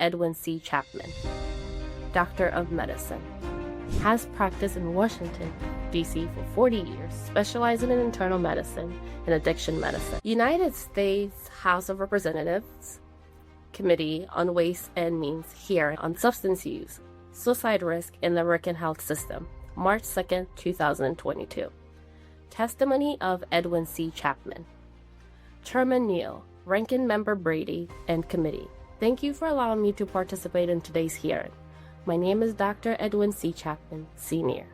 Edwin C. Chapman, Doctor of Medicine. Has practiced in Washington, D.C. for 40 years, specializing in internal medicine and addiction medicine. United States House of Representatives Committee on Ways and Means hearing on substance use, suicide risk in the American health system, March 2, 2022. Testimony of Edwin C. Chapman. Chairman Neal, Ranking Member Brady, and Committee. Thank you for allowing me to participate in today's hearing. My name is Dr. Edwin C. Chapman, Sr.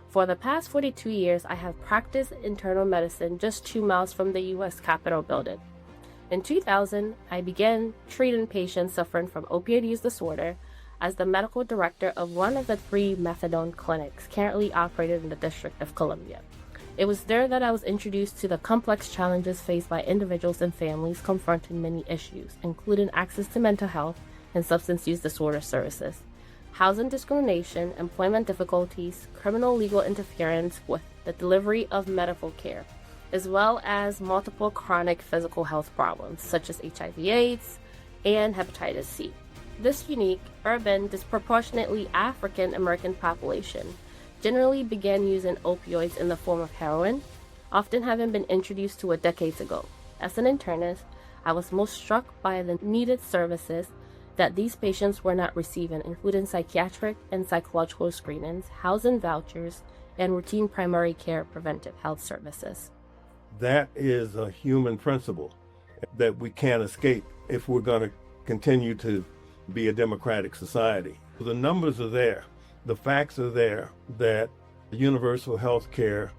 For the past 42 years, I have practiced internal medicine just 2 miles from the U.S. Capitol building. In 2000, I began treating patients suffering from opioid use disorder as the medical director of one of the 3 methadone clinics currently operated in the District of Columbia. It was there that I was introduced to the complex challenges faced by individuals and families confronting many issues, including access to mental health and substance use disorder services, housing discrimination, employment difficulties, criminal legal interference with the delivery of medical care, as well as multiple chronic physical health problems such as HIV/AIDS and hepatitis C. This unique, urban, disproportionately African American population generally began using opioids in the form of heroin, often having been introduced to it decades ago. As an internist, I was most struck by the needed services that these patients were not receiving, including psychiatric and psychological screenings, housing vouchers, and routine primary care preventive health services. That is a human principle that we can't escape if we're going to continue to be a democratic society. The numbers are there. The facts are there that universal health care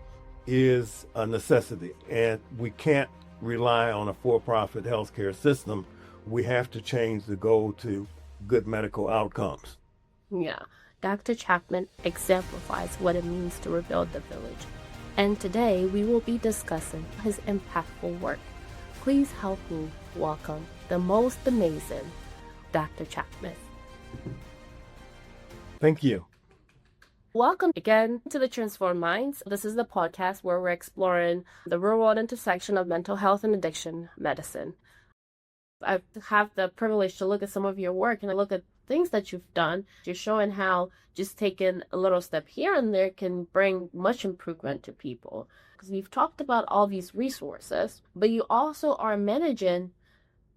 is a necessity, and we can't rely on a for-profit healthcare system. We have to change the goal to good medical outcomes. Yeah, Dr. Chapman exemplifies what it means to rebuild the village. And today we will be discussing his impactful work. Please help me welcome the most amazing Dr. Chapman. Thank you. Welcome again to the Transformed Minds. This is the podcast where we're exploring the real-world intersection of mental health and addiction medicine. I have the privilege to look at some of your work and I look at things that you've done. You're showing how just taking a little step here and there can bring much improvement to people. Because we've talked about all these resources, but you also are managing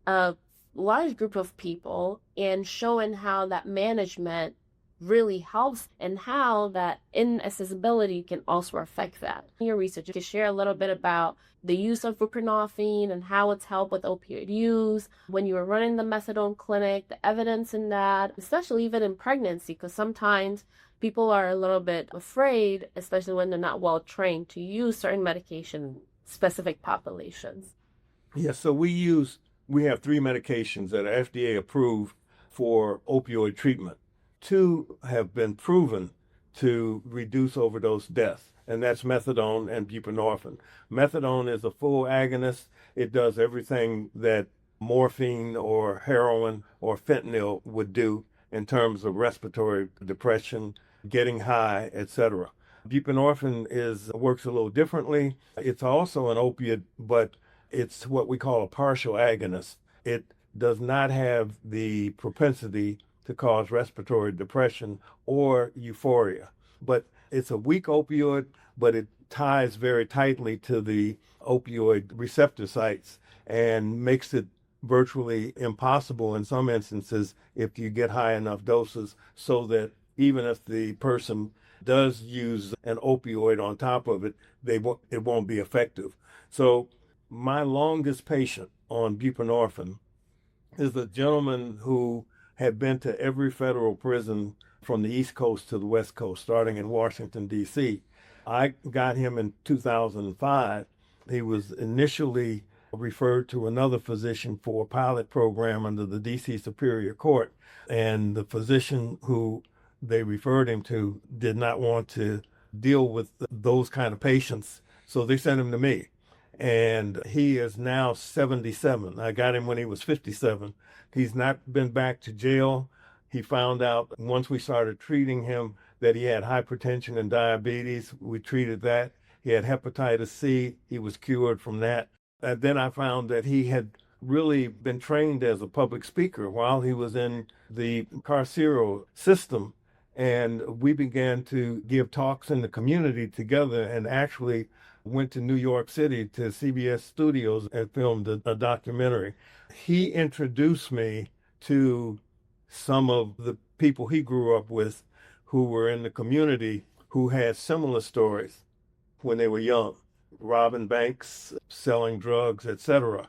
a large group of people and showing how that management really helps and how that inaccessibility can also affect that. In your research, you can share a little bit about the use of buprenorphine and how it's helped with opioid use, when you were running the methadone clinic, the evidence in that, especially even in pregnancy, because sometimes people are a little bit afraid, especially when they're not well trained, to use certain medication in specific populations. Yeah, so we have 3 medications that are FDA approved for opioid treatment. 2 have been proven to reduce overdose deaths, and that's methadone and buprenorphine. Methadone is a full agonist. It does everything that morphine or heroin or fentanyl would do in terms of respiratory depression, getting high, etc. Buprenorphine works a little differently. It's also an opiate, but it's what we call a partial agonist. It does not have the propensity to cause respiratory depression or euphoria. But it's a weak opioid, but it ties very tightly to the opioid receptor sites and makes it virtually impossible in some instances if you get high enough doses, so that even if the person does use an opioid on top of it, it won't be effective. So my longest patient on buprenorphine is a gentleman who had been to every federal prison from the East Coast to the West Coast, starting in Washington, D.C. I got him in 2005. He was initially referred to another physician for a pilot program under the D.C. Superior Court, and the physician who they referred him to did not want to deal with those kind of patients, so they sent him to me. And he is now 77. I got him when he was 57. He's not been back to jail. He found out once we started treating him that he had hypertension and diabetes. We treated that. He had hepatitis C. He was cured from that. And then I found that he had really been trained as a public speaker while he was in the carceral system. And we began to give talks in the community together and actually went to New York City to CBS Studios and filmed a documentary. He introduced me to some of the people he grew up with who were in the community who had similar stories when they were young, robbing banks, selling drugs, etc.,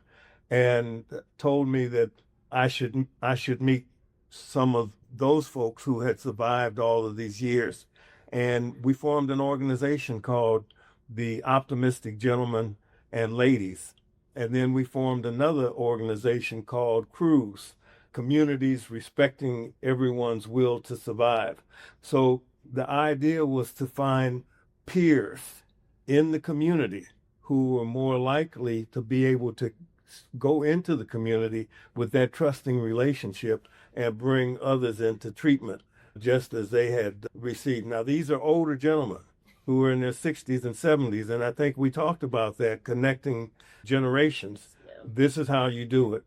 and told me that I should meet some of those folks who had survived all of these years. And we formed an organization called the Optimistic Gentlemen and Ladies. And then we formed another organization called Crews, Communities Respecting Everyone's Will to Survive. So the idea was to find peers in the community who were more likely to be able to go into the community with that trusting relationship and bring others into treatment just as they had received. Now, these are older gentlemen who were in their 60s and 70s, and I think we talked about that, connecting generations. This is how you do it.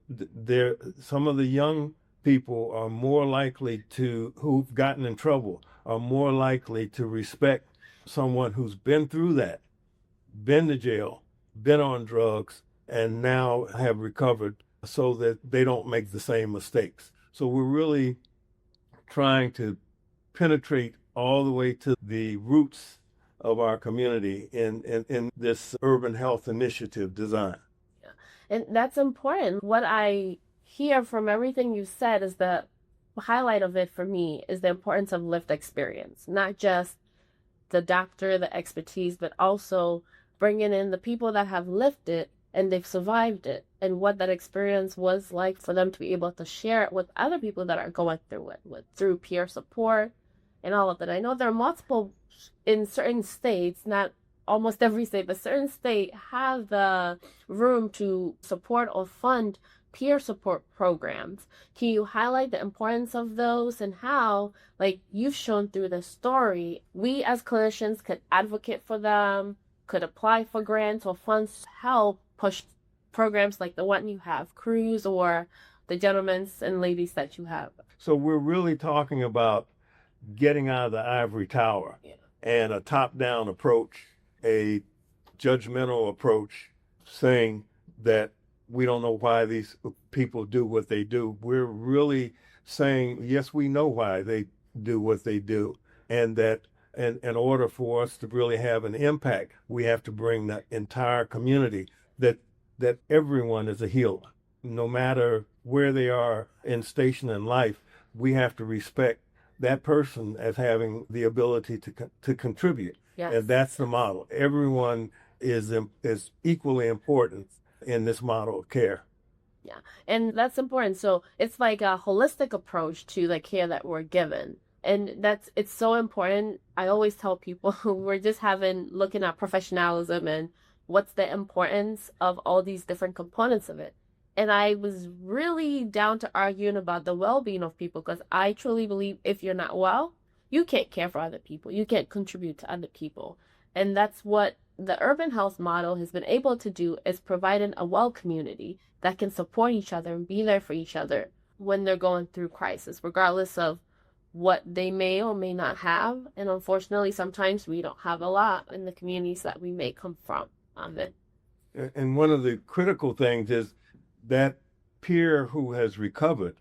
Some of the young people are more likely to, who've gotten in trouble, are more likely to respect someone who's been through that, been to jail, been on drugs, and now have recovered so that they don't make the same mistakes. So we're really trying to penetrate all the way to the roots of our community in this urban health initiative design. Yeah. And that's important. What I hear from everything you said is the highlight of it for me is the importance of lived experience, not just the doctor, the expertise, but also bringing in the people that have lived it and they've survived it and what that experience was like for them to be able to share it with other people that are going through it, through peer support and all of that. I know there are multiple in certain states, not almost every state, but certain states have the room to support or fund peer support programs. Can you highlight the importance of those and how, like you've shown through the story, we as clinicians could advocate for them, could apply for grants or funds to help push programs like the one you have, Crews, or the gentlemen and ladies that you have? So we're really talking about getting out of the ivory tower and a top-down approach, a judgmental approach, saying that we don't know why these people do what they do. We're really saying, yes, we know why they do what they do, and that in order for us to really have an impact, we have to bring the entire community, that everyone is a healer. No matter where they are in station in life, we have to respect that person as having the ability to contribute. Yes. And that's the model. Everyone is equally important in this model of care. Yeah, and that's important. So it's like a holistic approach to the care that we're given. And it's so important. I always tell people we're just looking at professionalism and what's the importance of all these different components of it. And I was really down to arguing about the well-being of people because I truly believe if you're not well, you can't care for other people. You can't contribute to other people. And that's what the urban health model has been able to do, is providing a well community that can support each other and be there for each other when they're going through crisis, regardless of what they may or may not have. And unfortunately, sometimes we don't have a lot in the communities that we may come from. And one of the critical things is that peer who has recovered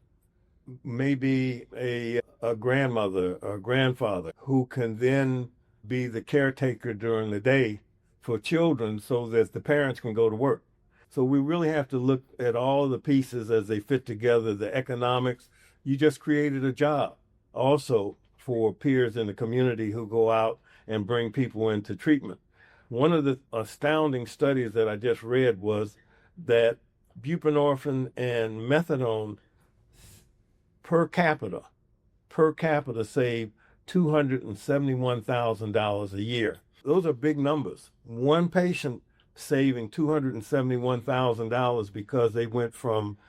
may be a grandmother or grandfather who can then be the caretaker during the day for children so that the parents can go to work. So we really have to look at all the pieces as they fit together, the economics. You just created a job also for peers in the community who go out and bring people into treatment. One of the astounding studies that I just read was that buprenorphine and methadone per capita save $271,000 a year. Those are big numbers. One patient saving $271,000 because they went from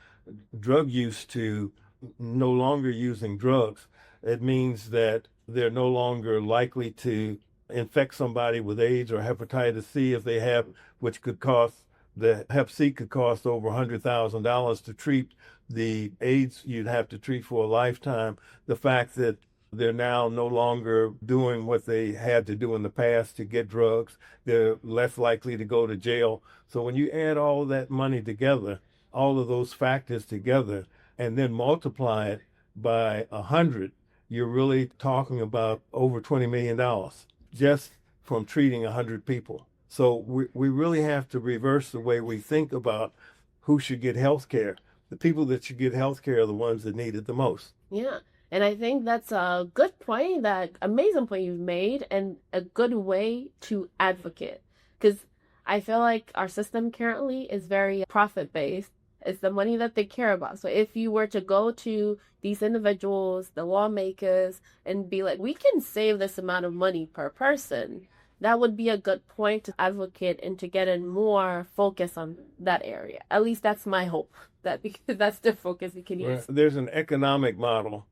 drug use to no longer using drugs. It means that they're no longer likely to infect somebody with AIDS or hepatitis C if they have, which could cost The Hep C could cost over $100,000 to treat. The AIDS you'd have to treat for a lifetime. The fact that they're now no longer doing what they had to do in the past to get drugs, they're less likely to go to jail. So when you add all that money together, all of those factors together, and then multiply it by 100, you're really talking about over $20 million just from treating 100 people. So we really have to reverse the way we think about who should get health care. The people that should get health care are the ones that need it the most. Yeah. And I think that's a good point, that amazing point you've made, and a good way to advocate. Because I feel like our system currently is very profit based. It's the money that they care about. So if you were to go to these individuals, the lawmakers, and be like, we can save this amount of money per person, that would be a good point to advocate and to get in more focus on that area. At least that's my hope, that because that's the focus we can use. There's an economic model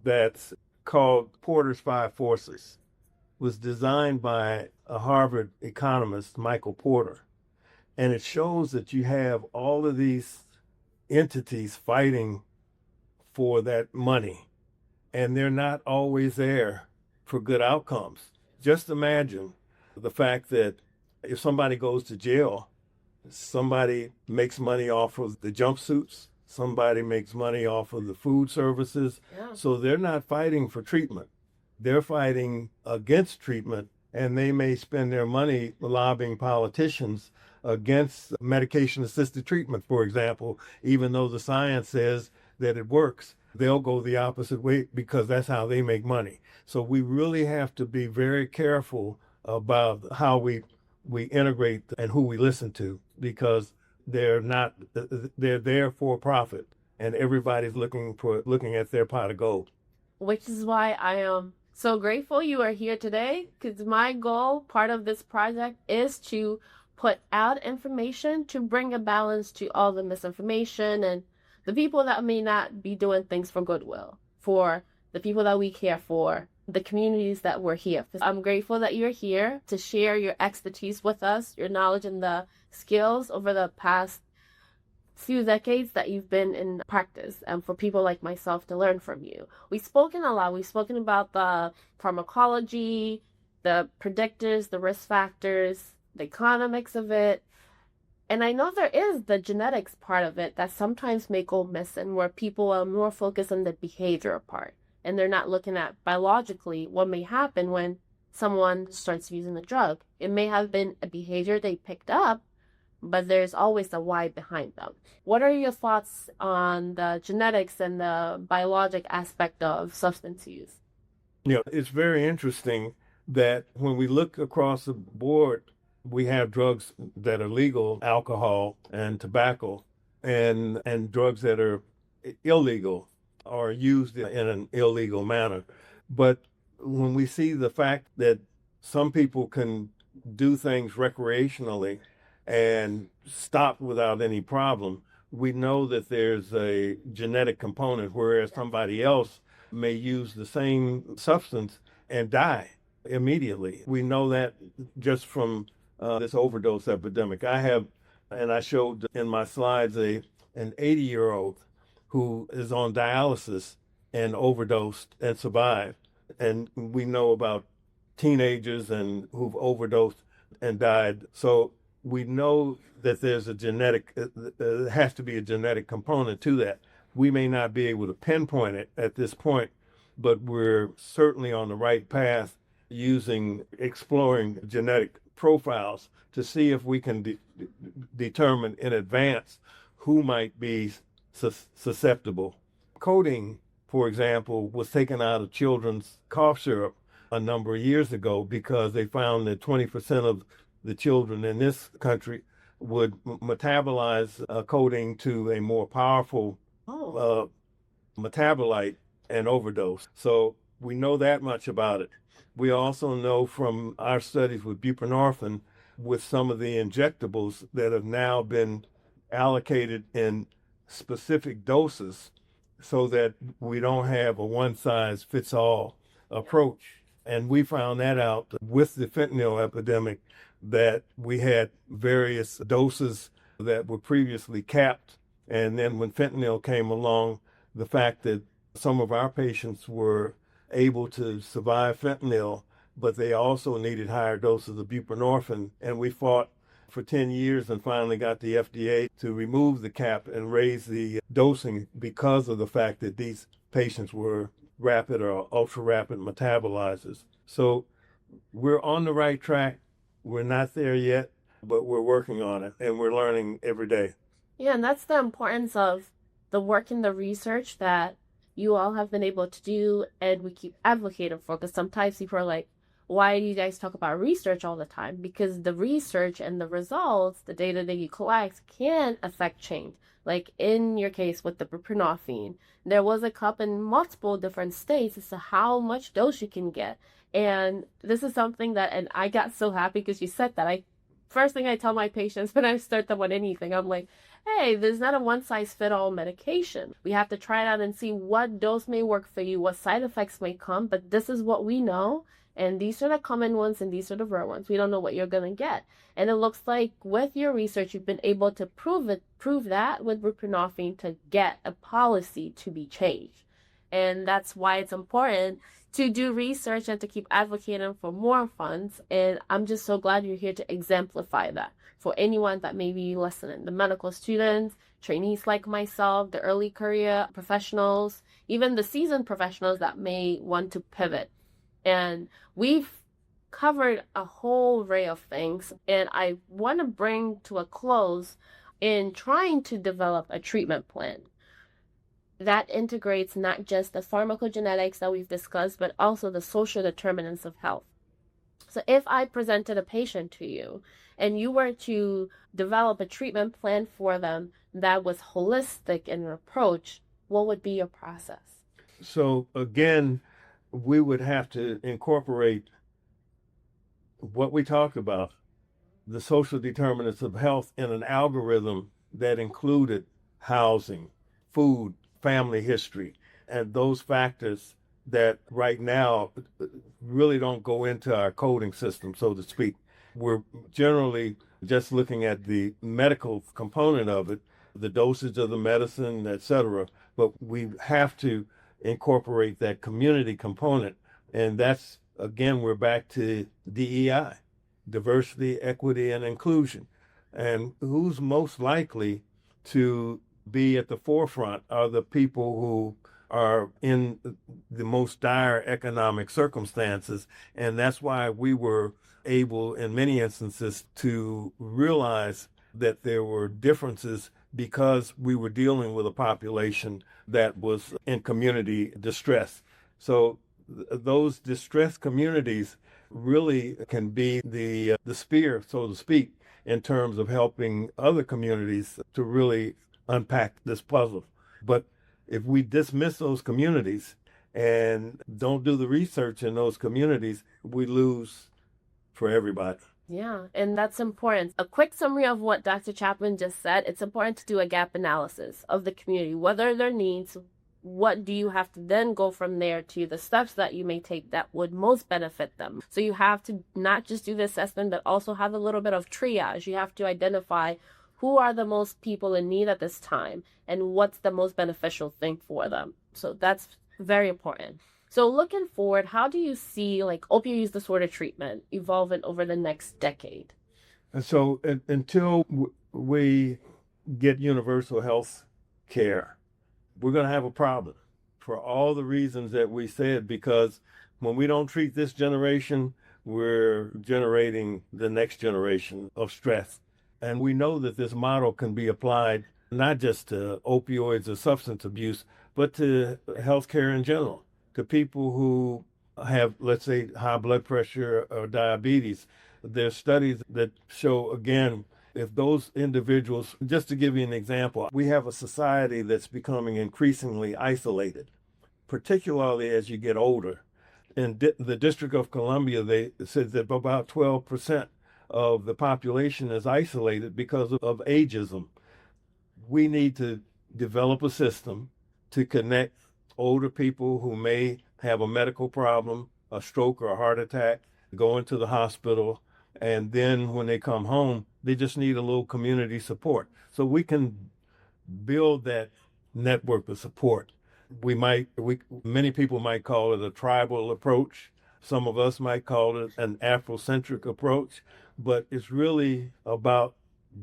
that's called Porter's Five Forces. It was designed by a Harvard economist, Michael Porter. And it shows that you have all of these entities fighting for that money, and they're not always there for good outcomes. Just imagine the fact that if somebody goes to jail, somebody makes money off of the jumpsuits, somebody makes money off of the food services. Yeah. So they're not fighting for treatment. They're fighting against treatment, and they may spend their money lobbying politicians against medication-assisted treatment, for example, even though the science says that it works. They'll go the opposite way because that's how they make money. So we really have to be very careful about how we integrate and who we listen to, because they're there for profit, and everybody's looking at their pot of gold. Which is why I am so grateful you are here today, because my goal, part of this project, is to put out information to bring a balance to all the misinformation and the people that may not be doing things for goodwill, for the people that we care for, the communities that we're here for. I'm grateful that you're here to share your expertise with us, your knowledge and the skills over the past few decades that you've been in practice, and for people like myself to learn from you. We've spoken a lot. We've spoken about the pharmacology, the predictors, the risk factors, the economics of it. And I know there is the genetics part of it that sometimes may go missing, where people are more focused on the behavior part, and they're not looking at biologically what may happen when someone starts using the drug. It may have been a behavior they picked up, but there's always a why behind them. What are your thoughts on the genetics and the biologic aspect of substance use? It's very interesting that when we look across the board, we have drugs that are legal, alcohol and tobacco, and drugs that are illegal or used in an illegal manner. But when we see the fact that some people can do things recreationally and stop without any problem, we know that there's a genetic component, whereas somebody else may use the same substance and die immediately. We know that just from this overdose epidemic. I showed in my slides an 80-year-old who is on dialysis and overdosed and survived. And we know about teenagers and who've overdosed and died. So we know that there's there has to be a genetic component to that. We may not be able to pinpoint it at this point, but we're certainly on the right path exploring genetic profiles to see if we can determine in advance who might be susceptible. Codeine, for example, was taken out of children's cough syrup a number of years ago because they found that 20% of the children in this country would metabolize codeine to a more powerful metabolite and overdose. So we know that much about it. We also know from our studies with buprenorphine, with some of the injectables that have now been allocated in specific doses so that we don't have a one-size-fits-all approach. And we found that out with the fentanyl epidemic, that we had various doses that were previously capped. And then when fentanyl came along, the fact that some of our patients were able to survive fentanyl, but they also needed higher doses of buprenorphine. And we fought for 10 years and finally got the FDA to remove the cap and raise the dosing because of the fact that these patients were rapid or ultra rapid metabolizers. So we're on the right track. We're not there yet, but we're working on it and we're learning every day. Yeah, and that's the importance of the work and the research that you all have been able to do and we keep advocating for. Because sometimes people are like, why do you guys talk about research all the time? Because the research and the results, the data that you collect, can affect change. Like in your case with the buprenorphine, there was a cup in multiple different states as to how much dose you can get. And this is something that, and I got so happy because you said that. First thing I tell my patients when I start them on anything, I'm like, hey, there's not a one size fit all medication. We have to try it out and see what dose may work for you, what side effects may come, but this is what we know. And these are the common ones and these are the rare ones. We don't know what you're going to get. And it looks like with your research, you've been able to prove that with buprenorphine to get a policy to be changed. And that's why it's important to do research and to keep advocating for more funds. And I'm just so glad you're here to exemplify that for anyone that may be listening, the medical students, trainees like myself, the early career professionals, even the seasoned professionals that may want to pivot. And we've covered a whole array of things, and I want to bring to a close in trying to develop a treatment plan that integrates not just the pharmacogenetics that we've discussed, but also the social determinants of health. So if I presented a patient to you and you were to develop a treatment plan for them that was holistic in approach, what would be your process? So again, we would have to incorporate what we talked about, the social determinants of health, in an algorithm that included housing, food, family history, and those factors that right now really don't go into our coding system, so to speak. We're generally just looking at the medical component of it, the dosage of the medicine, et cetera, but we have to incorporate that community component. And that's, again, we're back to DEI, diversity, equity, and inclusion. And who's most likely to be at the forefront are the people who are in the most dire economic circumstances. And that's why we were able, in many instances, to realize that there were differences because we were dealing with a population that was in community distress. So those distressed communities really can be the spear, so to speak, in terms of helping other communities to really unpack this puzzle. But if we dismiss those communities and don't do the research in those communities, we lose for everybody. Yeah, and that's important. A quick summary of what Dr. Chapman just said. It's important to do a gap analysis of the community. What are their needs? What do you have to then go from there to the steps that you may take that would most benefit them? So you have to not just do the assessment, but also have a little bit of triage. You have to identify who are the most people in need at this time and what's the most beneficial thing for them. So that's very important. So looking forward, how do you see like opioid use disorder treatment evolving over the next decade? And so until we get universal health care, we're going to have a problem for all the reasons that we said, because when we don't treat this generation, we're generating the next generation of stress. And we know that this model can be applied not just to opioids or substance abuse, but to healthcare in general, to people who have, let's say, high blood pressure or diabetes. There's studies that show, again, if those individuals, just to give you an example, we have a society that's becoming increasingly isolated, particularly as you get older. In the District of Columbia, they said that about 12% of the population is isolated because of ageism. We need to develop a system to connect older people who may have a medical problem, a stroke or a heart attack, go into the hospital, And then when they come home, they just need a little community support. So we can build that network of support. Many people might call it a tribal approach. Some of us might call it an Afrocentric approach, but it's really about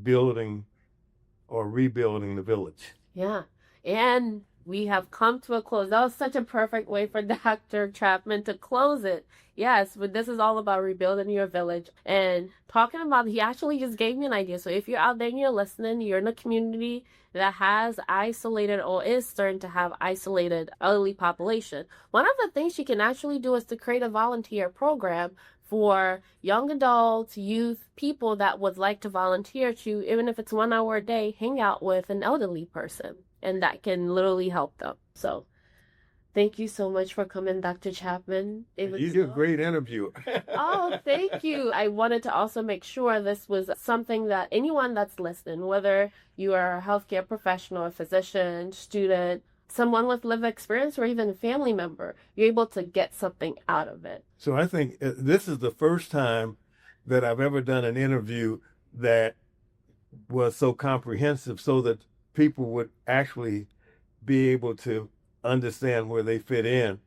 building or rebuilding the village. Yeah. And we have come to a close. That was such a perfect way for Dr. Chapman to close it. Yes, but this is all about rebuilding your village and talking about, he actually just gave me an idea. So if you're out there and you're listening, you're in a community that has isolated or is starting to have isolated elderly population, one of the things you can actually do is to create a volunteer program for young adults, youth, people that would like to volunteer to, even if it's 1 hour a day, hang out with an elderly person. And that can literally help them. So thank you so much for coming, Dr. Chapman. You're a great interviewer. Oh, thank you. I wanted to also make sure this was something that anyone that's listening, whether you are a healthcare professional, a physician, student, someone with lived experience, or even a family member, you're able to get something out of it. So I think this is the first time that I've ever done an interview that was so comprehensive so that people would actually be able to understand where they fit in